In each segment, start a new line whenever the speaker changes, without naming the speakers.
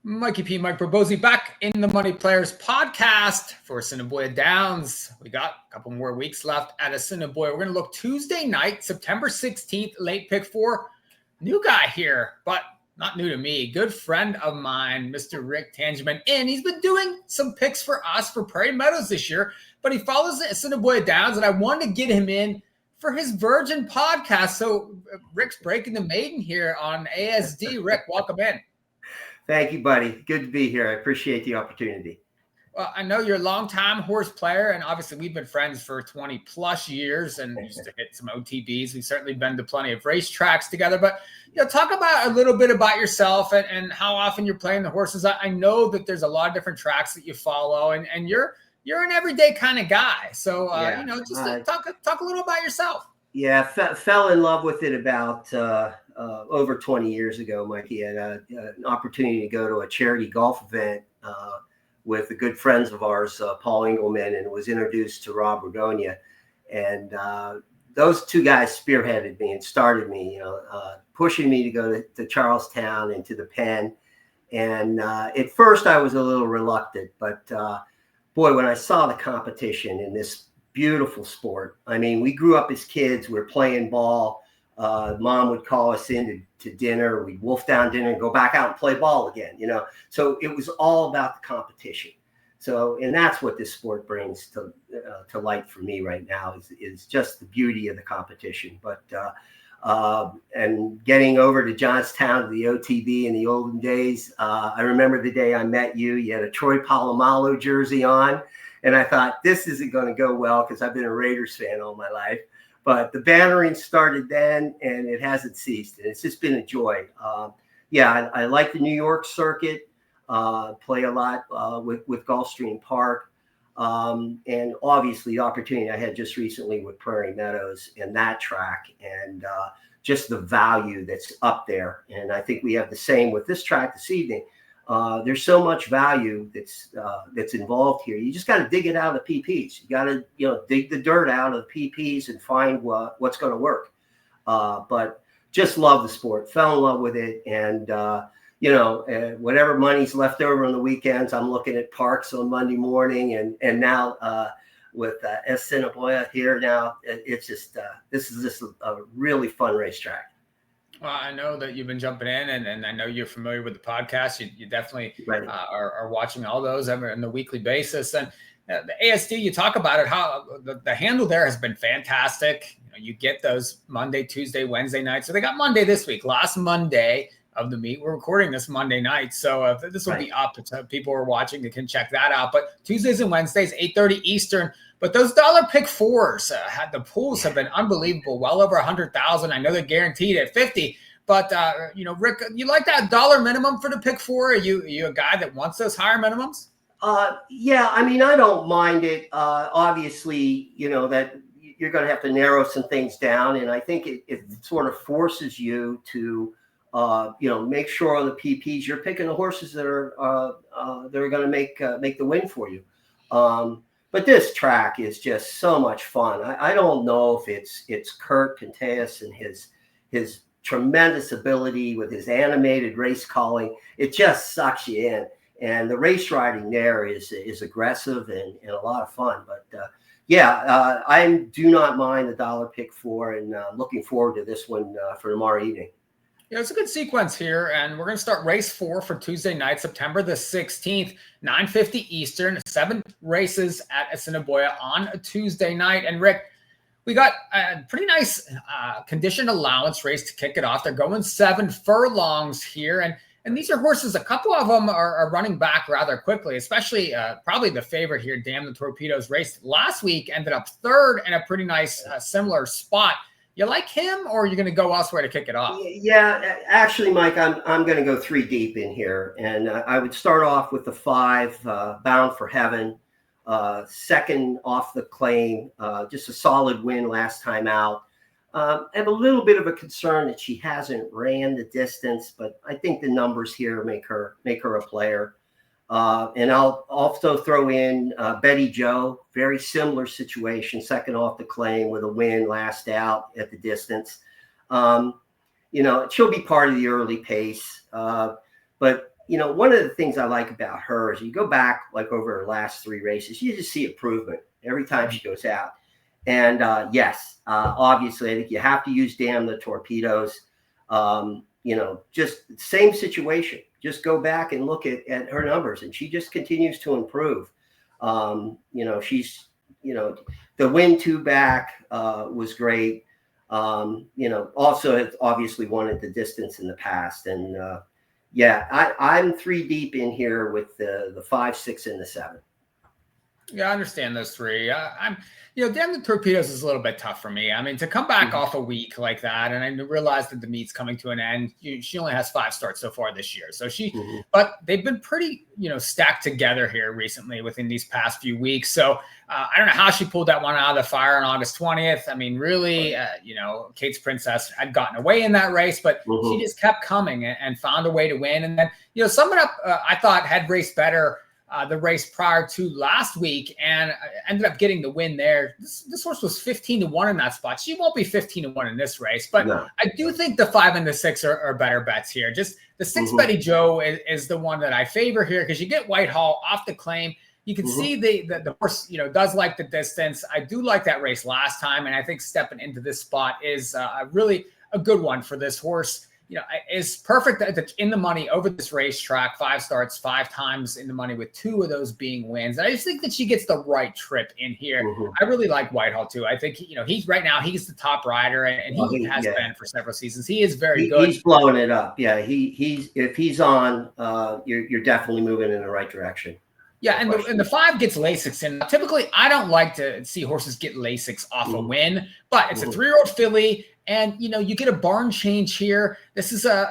Mikee P, Mike Bobosi back in the Money Players podcast for Assiniboia Downs. We got a couple more weeks left at Assiniboia. We're going to look Tuesday night, September 16th, late pick four. New guy here, but not new to me. Good friend of mine, Mr. Rick Tangeman. And he's been doing some picks for us for Prairie Meadows this year, but he follows the Assiniboia Downs, and I wanted to get him in for his Virgin podcast. So Rick's breaking the maiden here on ASD. Rick, welcome in.
Thank you, buddy. Good to be here. I appreciate the opportunity.
Well, I know you're a longtime horse player, and obviously we've been friends for 20 plus years and used to hit some OTBs. We've certainly been to plenty of racetracks together, but talk about a little bit about yourself and how often you're playing the horses. I know that there's a lot of different tracks that you follow, and you're an everyday kind of guy. So, talk a little about yourself.
Yeah, fell in love with it about over 20 years ago, Mikey. Had an opportunity to go to a charity golf event with the good friends of ours, Paul Engelman, and was introduced to Rob Ragonia. And those two guys spearheaded me and started me, pushing me to go to Charlestown and to the Penn. And at first I was a little reluctant, but boy, when I saw the competition in this beautiful sport. I mean, we grew up as kids. We were playing ball. Mom would call us in to dinner. We'd wolf down dinner and go back out and play ball again, So it was all about the competition. So, and that's what this sport brings to light for me right now is just the beauty of the competition. But and getting over to Johnstown to the OTB in the olden days, I remember the day I met you. You had a Troy Polamalu jersey on. And I thought, this isn't going to go well because I've been a Raiders fan all my life. But the bannering started then, and it hasn't ceased. And it's just been a joy. I like the New York circuit, play a lot with Gulfstream Park. And obviously the opportunity I had just recently with Prairie Meadows and that track and just the value that's up there. And I think we have the same with this track this evening. There's so much value that's involved here. You just got to dig it out of the PPs. You got to, dig the dirt out of the PPs and find what's going to work. But just love the sport, fell in love with it. And, whatever money's left over on the weekends, I'm looking at parks on Monday morning. And now with Assiniboia here now, it's just, this is just a really fun racetrack.
Well, I know that you've been jumping in, and I know you're familiar with the podcast. You definitely are watching all those on the weekly basis. And the ASD, you talk about it, how the handle there has been fantastic. You get those Monday, Tuesday, Wednesday nights. So they got Monday this week, last Monday of the meet. We're recording this Monday night. So this will be up. People who are watching, they can check that out. But Tuesdays and Wednesdays, 8:30 Eastern. But those dollar pick fours, the pools have been unbelievable, well over 100,000. I know they're guaranteed at 50. But, Rick, you like that dollar minimum for the pick four? Are you a guy that wants those higher minimums?
Yeah, I mean, I don't mind it. Obviously, that you're going to have to narrow some things down. And I think it sort of forces you to, make sure on the PPs you're picking the horses that are going to make the win for you. But this track is just so much fun. I don't know if it's Kurt Conteas and his tremendous ability with his animated race calling. It just sucks you in. And the race riding there is aggressive and a lot of fun. But I do not mind the dollar pick four, and looking forward to this one for tomorrow evening.
Yeah, it's a good sequence here, and we're going to start race 4 for Tuesday night, September the 16th, 9:50 Eastern, 7 races at Assiniboia on a Tuesday night. And Rick, we got a pretty nice condition allowance race to kick it off. They're going 7 furlongs here, and these are horses, a couple of them are running back rather quickly, especially probably the favorite here, Damn the Torpedoes, raced last week, ended up 3rd in a pretty nice similar spot. You like him, or are you going to go elsewhere to kick it off?
Yeah, actually, Mike, I'm going to go 3 deep in here. And I would start off with the 5, Bound for Heaven, second off the claim, just a solid win last time out. I have a little bit of a concern that she hasn't ran the distance, but I think the numbers here make her a player. And I'll also throw in Betty Joe, very similar situation, second off the claim with a win last out at the distance. She'll be part of the early pace. But one of the things I like about her is you go back like over her last 3 races, you just see improvement every time she goes out. And yes, obviously, I think you have to use Damn the Torpedoes. Just same situation. Just go back and look at her numbers, and she just continues to improve. She's, the win 2 back was great. Also has obviously won at the distance in the past. And I'm 3 deep in here with the 5, 6, and the 7.
Yeah, I understand those 3. Damn the Torpedoes is a little bit tough for me. I mean, to come back off a week like that, and I realized that the meet's coming to an end. She only has 5 starts so far this year. So but they've been pretty, stacked together here recently within these past few weeks. So I don't know how she pulled that one out of the fire on August 20th. I mean, really, Kate's Princess had gotten away in that race, but she just kept coming and found a way to win. And then, sum it up, I thought had raced better the race prior to last week and ended up getting the win there. This horse was 15-1 in that spot. She won't be 15-1 in this race, but no. I do think the 5 and the 6 are better bets here. Just the 6 Betty Joe is the one that I favor here because you get Whitehall off the claim. You can see the horse, does like the distance. I do like that race last time, and I think stepping into this spot is really a good one for this horse. Is perfect in the money over this racetrack. 5 starts, 5 times in the money with 2 of those being wins. And I just think that she gets the right trip in here. I really like Whitehall too. I think, he's right now, he's the top rider and he has been for several seasons. He is very good. He's
blowing it up. Yeah. If he's on, you're definitely moving in the right direction.
Yeah, and the 5 gets Lasix in. Typically, I don't like to see horses get Lasix off a win, but it's a 3-year-old filly, and you get a barn change here. This is a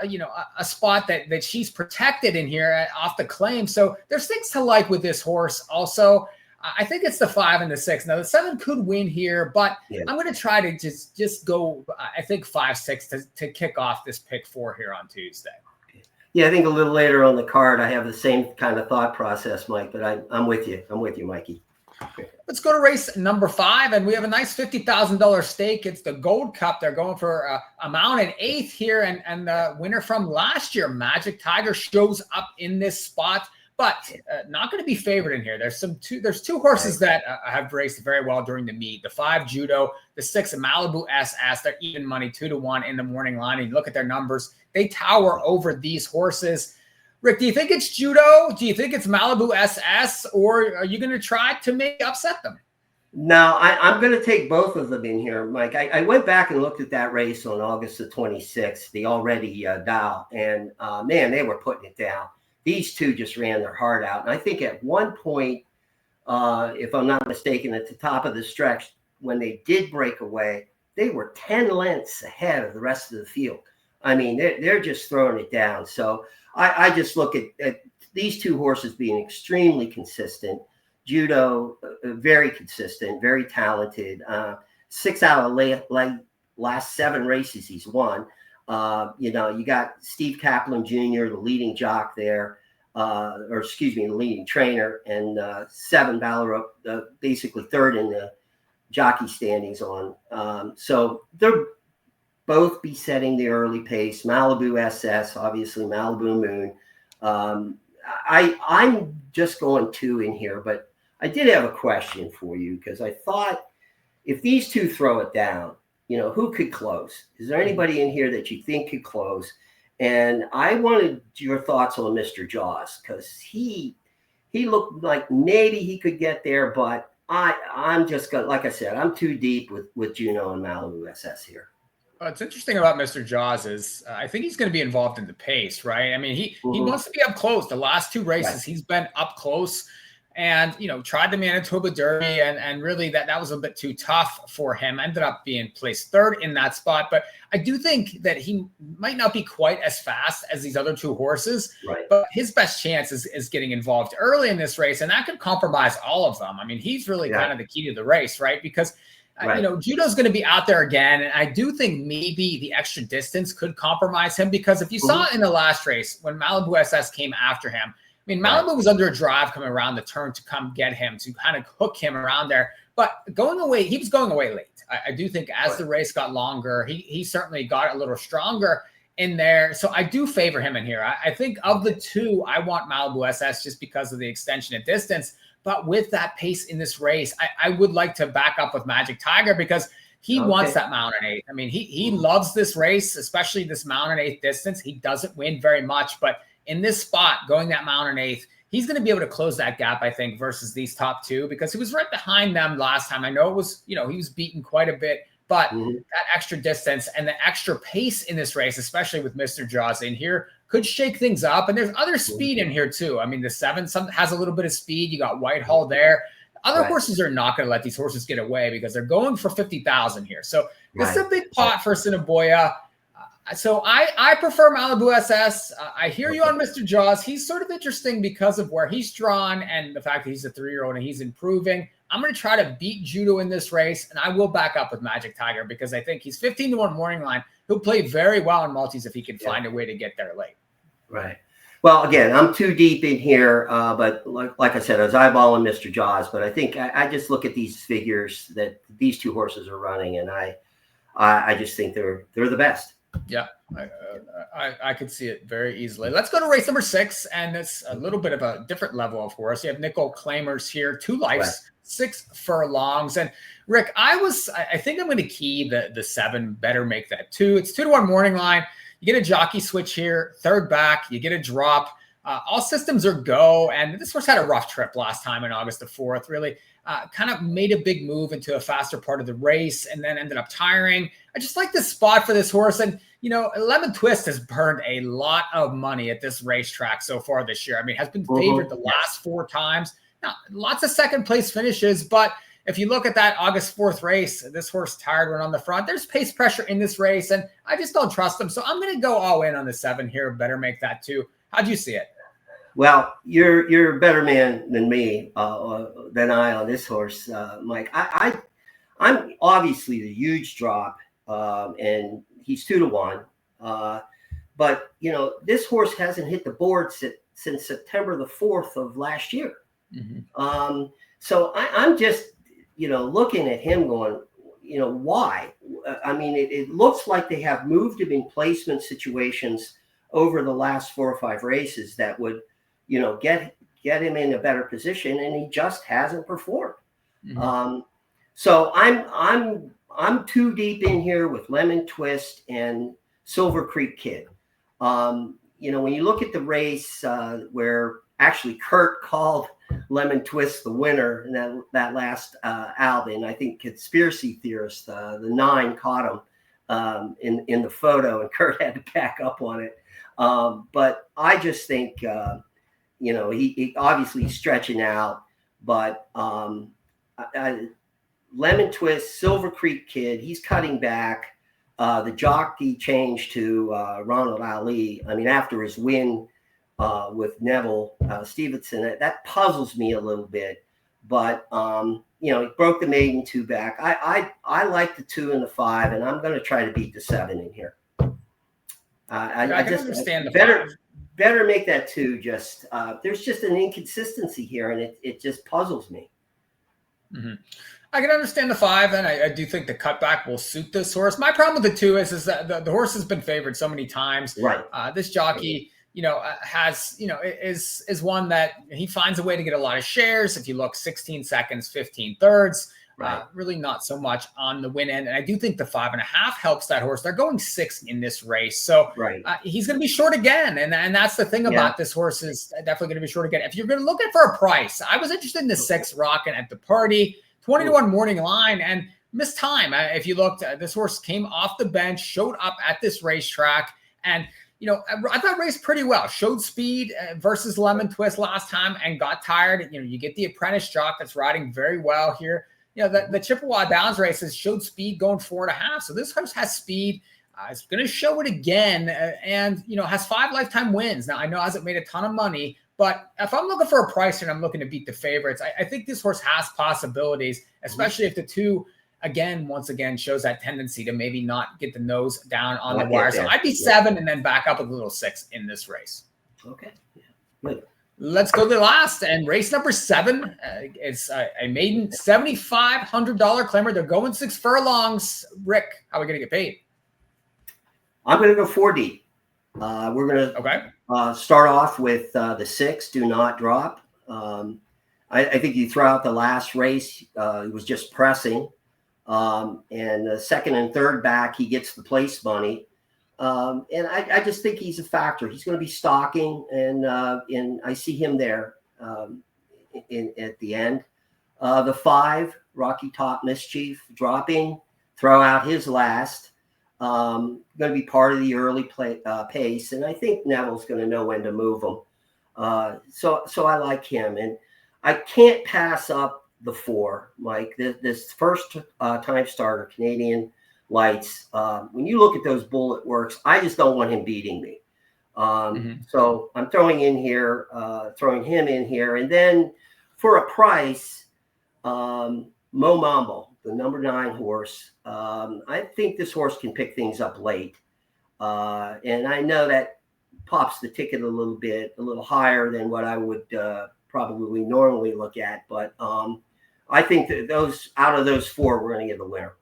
spot that she's protected in here off the claim. So there's things to like with this horse. Also, I think it's the 5 and the 6. Now the 7 could win here, but I'm going to try to just go. I think 5, 6 to kick off this pick 4 here on Tuesday.
Yeah, I think a little later on the card, I have the same kind of thought process, Mike, but I'm with you. I'm with you, Mikey.
Let's go to race number 5, and we have a nice $50,000 stake. It's the Gold Cup. They're going for a mount and 8th here, and the winner from last year, Magic Tiger, shows up in this spot, but not going to be favored in here. There's 2 horses that have raced very well during the meet. The 5 Judo, the 6 Malibu SS. They're even money 2-1 in the morning line. And you look at their numbers; they tower over these horses. Rick, do you think it's Judo? Do you think it's Malibu SS, or are you going to try to maybe upset them?
No, I'm going to take both of them in here, Mike. I went back and looked at that race on August the 26th, the already Dow, and man, they were putting it down. These 2 just ran their heart out. And I think at one point, if I'm not mistaken, at the top of the stretch, when they did break away, they were 10 lengths ahead of the rest of the field. I mean, they're just throwing it down. So I just look at these 2 horses being extremely consistent. Judo, very consistent, very talented. 6 out of last 7 races he's won. You got Steve Kaplan Jr., the leading jock there, the leading trainer, and 7 Ballerup, basically 3rd in the jockey standings on. So they'll both be setting the early pace. Malibu SS, obviously Malibu Moon. I'm just going 2 in here, but I did have a question for you because I thought if these 2 throw it down, who could close? Is there anybody in here that you think could close? And I wanted your thoughts on Mr. Jaws because he looked like maybe he could get there, but I'm just going to, like I said, I'm too deep with Juno and Malibu SS here.
What's interesting about Mr. Jaws is I think he's going to be involved in the pace, right? I mean, he wants to be up close. The last 2 races, he's been up close. And, tried the Manitoba Derby, and really that was a bit too tough for him. Ended up being placed 3rd in that spot. But I do think that he might not be quite as fast as these other 2 horses. Right. But his best chance is getting involved early in this race, and that could compromise all of them. I mean, he's really kind of the key to the race, right? Because, Judo's going to be out there again. And I do think maybe the extra distance could compromise him because if you saw in the last race when Malibu SS came after him, I mean, Malibu was under a drive coming around the turn to come get him, to kind of hook him around there. But he was going away late. I do think as the race got longer, he certainly got a little stronger. in there. So I do favor him in here. I think of the two, I want Malibu SS just because of the extension and distance. But with that pace in this race, I would like to back up with Magic Tiger because he wants that mile and eighth. I mean, he loves this race, especially this mile and eighth distance. He doesn't win very much, but in this spot, going that mile and eighth, he's going to be able to close that gap, I think, versus these top two because he was right behind them last time. I know it was, he was beaten quite a bit. But that extra distance and the extra pace in this race, especially with Mr. Jaws in here, could shake things up. And there's other speed in here too. I mean, the 7 has a little bit of speed. You got Whitehall there. Other horses are not going to let these horses get away because they're going for 50,000 here. So this is a big pot for Assiniboia. So I prefer Malibu SS. I hear you on Mr. Jaws. He's sort of interesting because of where he's drawn and the fact that he's a 3-year-old and he's improving. I'm going to try to beat Judo in this race, and I will back up with Magic Tiger because I think he's 15-1 morning line. He'll play very well in multis if he can find a way to get there late.
Right. Well, again, I'm too deep in here, but like I said, I was eyeballing Mr. Jaws, but I think I just look at these figures that these two horses are running, and I just think they're the best.
Yeah, I could see it very easily. Let's go to race number 6, and it's a little bit of a different level of horse. You have nickel claimers here, 2 lives, 6 furlongs. And Rick, I think I'm going to key the 7, better make that 2. It's 2-1 morning line. You get a jockey switch here, third back, you get a drop. All systems are go. And this horse had a rough trip last time in August the 4th, really kind of made a big move into a faster part of the race and then ended up tiring. I just like this spot for this horse. And, Lemon Twist has burned a lot of money at this racetrack so far this year. I mean, has been favored the last 4 times. Now, lots of second place finishes, but if you look at that August 4th race, this horse tired one on the front. There's pace pressure in this race, and I just don't trust him. So I'm going to go all in on the 7 here. Better make that 2. How'd you see it?
Well, you're a better man than me, than I on this horse, Mike. I'm obviously the huge drop, and he's 2-1. But this horse hasn't hit the board since September the 4th of last year. So I'm just looking at him going, why? I mean, it looks like they have moved him in placement situations over the last 4 or 5 races that would get him in a better position, and he just hasn't performed. So I'm too deep in here with Lemon Twist and Silver Creek Kid. When you look at the race where actually Kurt called Lemon Twist the winner in that last Albin, I think conspiracy theorist, the 9 caught him in the photo, and Kurt had to back up on it. But I just think he obviously stretching out, but Lemon Twist, Silver Creek Kid, he's cutting back. The jockey changed to Ronald Ali. I mean, after his win with Neville Stevenson, that puzzles me a little bit. But he broke the maiden 2 back. I like the 2 and the 5, and I'm going to try to beat the 7 in here. I just understand better make that 2. Just there's just an inconsistency here, and it just puzzles me.
I can understand the 5, and I do think the cutback will suit this horse. My problem with the 2 is that the horse has been favored so many times.
Right.
This jockey, has, is one that he finds a way to get a lot of shares. If you look 16 seconds, 15 thirds, really not so much on the win end. And I do think the 5.5 helps that horse. They're going 6 in this race. So he's going to be short again. And that's the thing about this horse, is definitely going to be short again. If you're going to look at for a price, I was interested in the 6 rocking at the party. 20-1 morning line, and missed time. If you looked, this horse came off the bench, showed up at this racetrack, and I thought raced pretty well. Showed speed versus Lemon Twist last time and got tired. You get the apprentice jock that's riding very well here. The Chippewa Downs races showed speed going 4.5. So this horse has speed. It's going to show it again, and has 5 lifetime wins. Now I know it hasn't made a ton of money, but if I'm looking for a price and I'm looking to beat the favorites, I think this horse has possibilities, especially if the 2, once again, shows that tendency to maybe not get the nose down on the wire. So I'd be 7 and then back up a little 6 in this race.
Okay. Good.
Let's go to the last, and race number 7. It's a maiden $7,500 claimer. They're going 6 furlongs. Rick, how are we going to get paid?
I'm going to go 4D. We're going to start off with the 6, Do Not Drop. I think you throw out the last race. He was just pressing. And the second and third back, he gets the place money. And I just think he's a factor. He's going to be stalking, and I see him there at the end. The 5, Rocky Top Mischief, dropping, throw out his last. Going to be part of the early pace, and I think Neville's going to know when to move him. So I like him, and I can't pass up the 4, Mike. This first time starter, Canadian Lights. When you look at those bullet works, I just don't want him beating me. So I'm throwing him in here, and then for a price, Mo Mambo, the number 9 horse. I think this horse can pick things up late, and I know that pops the ticket a little higher than what I would probably normally look at, but I think that out of those 4, we're going to get the winner.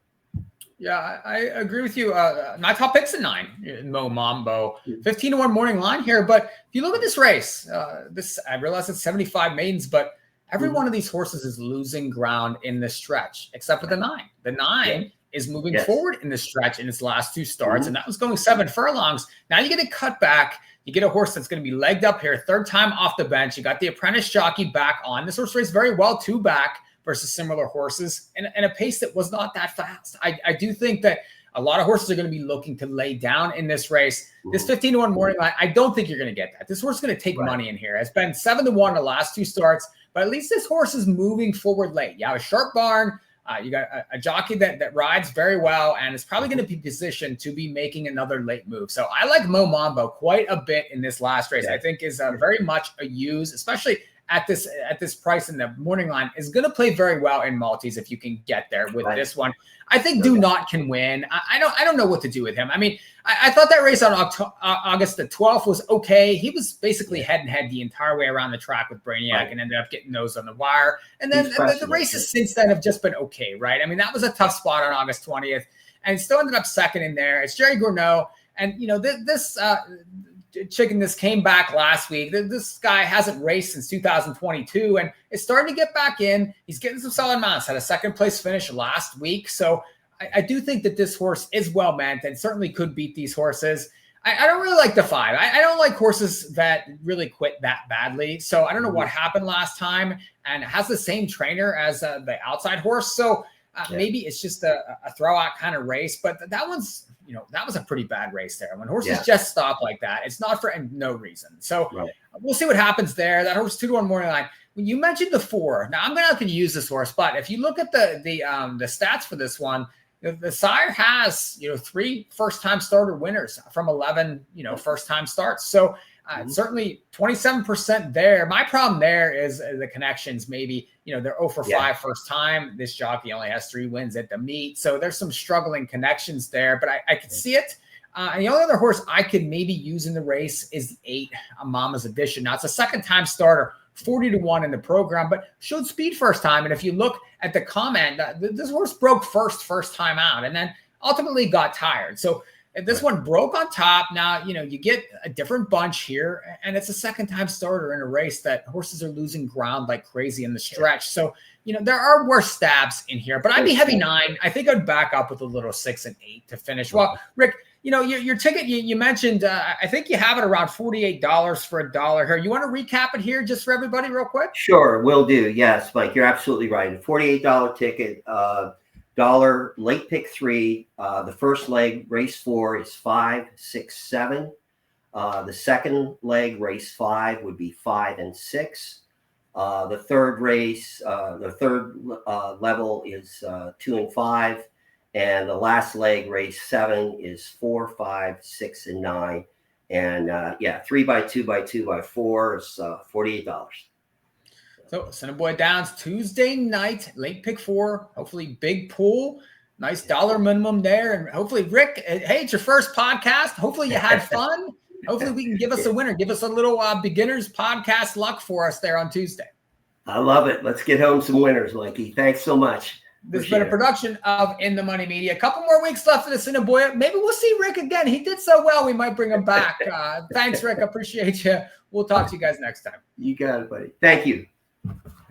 Yeah, I agree with you. My top pick's a 9, Mo Mambo, 15-1 morning line here. But if you look at this race, I realize it's 75 maidens, but every one of these horses is losing ground in the stretch, except for the 9. The 9 is moving forward in the stretch in its last 2 starts, and that was going 7 furlongs. Now you get a cut back. You get a horse that's going to be legged up here, 3rd time off the bench. You got the apprentice jockey back on. This horse raced very well 2 back versus similar horses, and a pace that was not that fast. I do think that a lot of horses are going to be looking to lay down in this race. This 15-1 morning line, I don't think you're going to get that. This horse is going to take money in here. It's been 7-1 the last 2 starts, but at least this horse is moving forward late. You have a sharp barn. You got a jockey that rides very well, and is probably going to be positioned to be making another late move. So I like Mo Mambo quite a bit in this last race. I think is very much a use, especially at this price in the morning line, is going to play very well in multis if you can get there with this one. I think Do Not can win. I don't know what to do with him. I mean, I thought that race on August the 12th was okay. He was basically head and head the entire way around the track with Brainiac and ended up getting nose on the wire. And then the races since then have just been okay, right? I mean, that was a tough spot on August 20th, and still ended up second in there. It's Jerry Gourneau, and this chicken this came back last week. This guy hasn't raced since 2022 and is starting to get back in. He's getting some solid mounts. Had a 2nd place finish last week. So I do think that this horse is well meant and certainly could beat these horses. I don't really like the 5. I don't like horses that really quit that badly. So I don't know what happened last time, and it has the same trainer as the outside horse. So maybe it's just a throwout kind of race, but that one's, that was a pretty bad race there. When horses just stop like that, it's not for no reason. So we'll see what happens there. That horse 2-1 morning line. When you mentioned the 4, now I'm not going to use this horse, but if you look at the stats for this one, the sire has 3 first-time starter winners from 11 first-time starts. So certainly 27% there. My problem there is the connections. Maybe they're 0 for 5 first time. This jockey only has 3 wins at the meet, so there's some struggling connections there. But I could see it. And the only other horse I could maybe use in the race is the 8, Mama's Edition. Now it's a 2nd-time starter, 40-1 in the program, but showed speed first time. And if you look at the comment, this horse broke first time out, and then ultimately got tired. So this one broke on top. Now, you get a different bunch here, and it's a 2nd-time starter in a race that horses are losing ground like crazy in the stretch. So, there are worse stabs in here, but I'd be heavy 9. I think I'd back up with a little 6 and 8 to finish. Well, Rick, your ticket, you mentioned, I think you have it around $48 for $1 here. You want to recap it here just for everybody real quick?
Sure, will do. Yes, Mike, you're absolutely right. A $48 ticket, $1 late pick 3. The first leg, race 4, is 5, 6, 7. The second leg, race 5, would be 5 and 6. The third race, the third level is 2 and 5. And the last leg, race 7, is 4, 5, 6, and 9. And 3 by 2 by 2 by 4 is $48.
So Assiniboia Downs Tuesday night, late pick 4, hopefully big pool, nice dollar minimum there. And hopefully, Rick, hey, it's your first podcast. Hopefully you had fun. Hopefully we can give us a winner. Give us a little beginner's podcast luck for us there on Tuesday.
I love it. Let's get home some winners, Mikey. Thanks so much.
This has been a production of In the Money Media. A couple more weeks left in Assiniboia. Maybe we'll see Rick again. He did so well. We might bring him back. Thanks, Rick. Appreciate you. We'll talk to you guys next time.
You got it, buddy. Thank you.